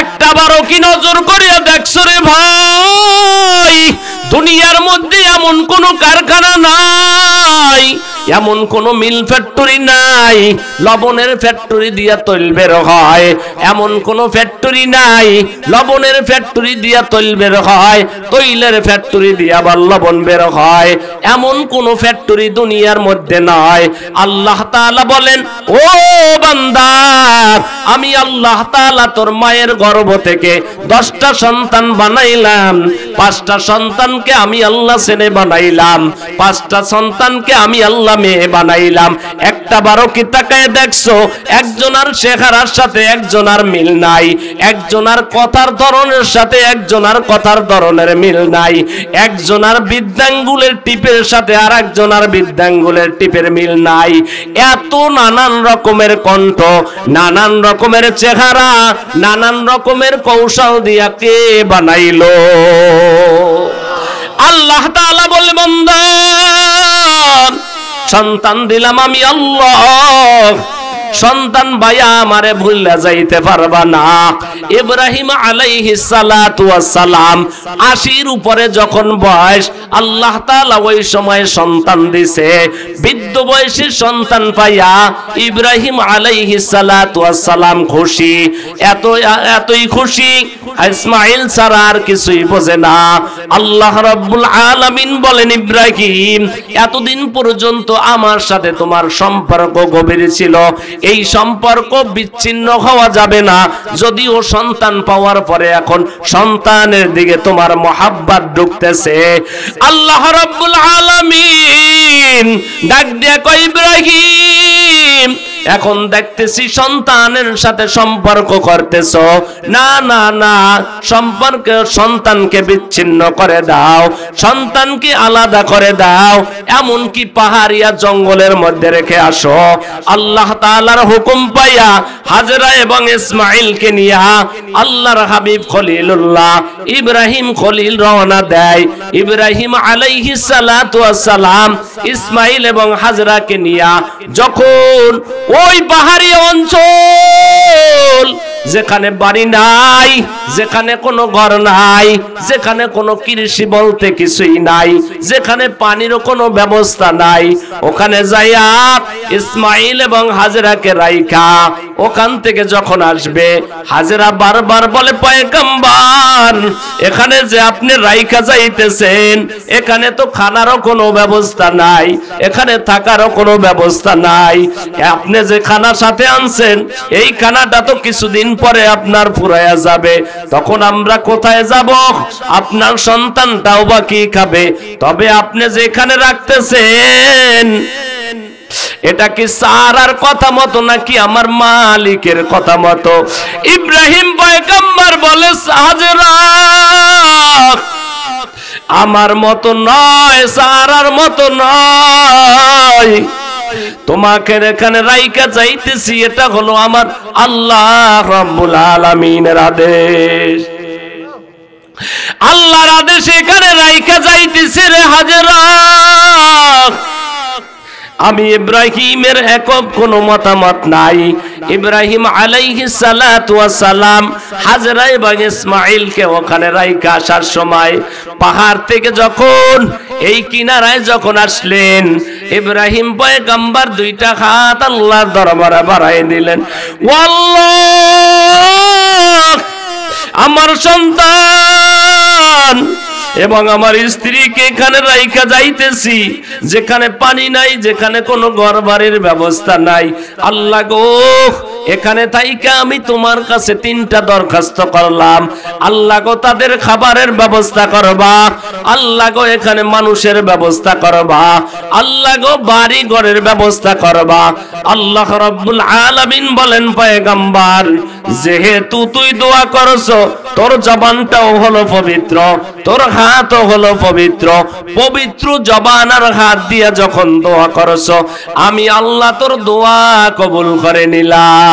একটা বারো কি নজর করিয়া দেখছো রে ভাই, দুনিয়ার মধ্যে এমন কোন কারখানা নাই, এমন কোন মিল ফ্যাক্টরি নাই লবণের ফ্যাক্টরি দিয়া তৈল বের হয়, এমন কোন ফ্যাক্টরি নাই লবণের ফ্যাক্টরি দিয়া তৈল বের হয়, তৈলের ফ্যাক্টরি দিয়া আবার লবণ বের হয়, এমন কোন ফ্যাক্টরি দুনিয়ার মধ্যে নাই। আল্লাহ তাআলা বলেন, ও বান্দা, আমি আল্লাহ তাআলা তোর মায়ের গর্ভ থেকে 10টা সন্তান বানাইলাম, 5টা সন্তানকে আমি আল্লাহ ছেলে বানাইলাম, 5টা সন্তানকে আমি আল্লাহ মেয়ে বানাইলাম। একটা বারো কি তাকায় দেখছো একজনার চেহারার সাথে একজনার মিল নাই, একজনার কথার ধরনের সাথে একজনার কথার ধরনের মিল নাই, একজনার বৃদ্ধাঙ্গুলের টিপের সাথে আর একজনার বৃদ্ধাঙ্গুলের টিপের মিল নাই। এত নানান রকমের কণ্ঠ, নানান রকমের চেহারা, নানান রকমের কৌশল দিয়া কে বানাইলো? আল্লাহ তাআলা বলে, বান্দা সন্তান দিলাম আমি আল্লাহ, সন্তান ভাইয়া আমারে ভুললা যাইতে পারবা না। ইব্রাহিম আলাইহিস সালাতু ওয়াস সালাম 80 উপরে যখন বয়স, আল্লাহ তাআলা ওই সময় সন্তান দিছে। বৃদ্ধ বয়সী সন্তান পাইয়া ইব্রাহিম আলাইহিস সালাতু ওয়াস সালাম খুশি, এতই খুশি ইসমাঈল ছাড়া আর কিছুই বোঝে না। আল্লাহ রাব্বুল আলামিন বলেন, ইব্রাহিম এতদিন পর্যন্ত আমার সাথে তোমার সম্পর্ক গভীর ছিল, এই সম্পর্ক বিচ্ছিন্ন হওয়া যাবে না। যদিও সন্তান পাওয়ার পরে এখন সন্তানের দিকে তোমার মহাব্বত ঢুকতেছে। আল্লাহ রাব্বুল আলামিন ডাক দিয়া কয়, ইব্রাহিম এখন দেখতেছি সন্তানের সাথে সম্পর্ক করতেছো, না না না, সম্পর্ক সন্তানকে বিচ্ছিন্ন করে দাও, সন্তানকে আলাদা করে দাও, এমনকি পাহাড়িয়া জঙ্গলের মধ্যে রেখে আসো। আল্লাহ তাআলার হুকুম পাইয়া হাজরা এবং ইসমাঈলকে নিয়া আল্লাহর হাবিব খলিলুল্লাহ ইব্রাহিম খলিল রওনা দেয়। ইব্রাহিম আলাইহিস সালাতু ওয়াস সালাম ইসমাঈল এবং হাজরাকে নিয়া যখন ওই পাহাড়ি অঞ্চল, যেখানে বাড়ি নাই, যেখানে কোনো ঘর নাই, যেখানে কোনো কৃষি বলতে কিছুই নাই, যেখানে পানিরও কোনো ব্যবস্থা নাই, ওখানে যাইয়া ইসমাঈল এবং হাজরাকে রাইখা ওখান থেকে যখন আসবে, হাজরা বারবার বলে, পয়গম্বর এখানে যে আপনি রাইখা যাইতেছেন, এখানে তো খানারও কোনো ব্যবস্থা নাই, এখানে থাকারও কোনো ব্যবস্থা নাই, আপনি যে খানা সাথে আনছেন এই খানাটা তো কিছুদিন পরে আপনার ফুরাইয়া যাবে, তখন আমরা কোথায় যাব? আপনার সন্তানটাও বা কি খাবে? তবে আপনি যেখানে রাখতেছেন এটা কি সারার কথা মতো নাকি আমার মালিকের কথা মতো? ইব্রাহিম পয়গম্বর বলে, হাজরা আমার মতো নয়, সারার মতো নয়, তোমাকে এখানে রাইকা যাইতেছি, এটা হলো আমার আল্লাহ রাব্বুল আলামিনের আদেশ। আল্লাহর আদেশ এখানে রাইকা যাইতেছি রে হাজরা। আমি ইব্রাহিমের একক কোনো মতামত নাই। ইব্রাহিম আলাইহিস সালাতু ওয়াস সালাম হাজরা এবং ইসমাঈলকে ওখানে রাইখা আসার সময় পাহাড় থেকে যখন এই কিনারায় যখন আসলেন, ইব্রাহিম পয়গম্বর 2টা হাত আল্লাহর দরবারে বাড়ায় দিলেন, আল্লাহ আমার সন্তান এবং আমার স্ত্রীকে এখানে রাইখা যাইতেছি, যেখানে পানি নাই, যেখানে কোনো ঘর বাড়ির ব্যবস্থা নাই। আল্লাহ গো, এখানে থাইকা আমি তোমার কাছে 3টা দরখাস্ত করলাম। আল্লাহ গো, তাদের খাবারের ব্যবস্থা করবা, আল্লাহ গো এখানে মানুষের ব্যবস্থা করবা, আল্লাহ গো বাড়ি ঘরের ব্যবস্থা করবা। আল্লাহ রাব্বুল আলামিন বলেন, পয়গম্বর যেহেতু তুই দোয়া করছো, তোর জবানটাও হলো পবিত্র, তোর হাতও হলো পবিত্র, পবিত্র জবান আর হাত দিয়া যখন দোয়া করছো, আমি আল্লাহ তোর দোয়া কবুল করে নিলাম।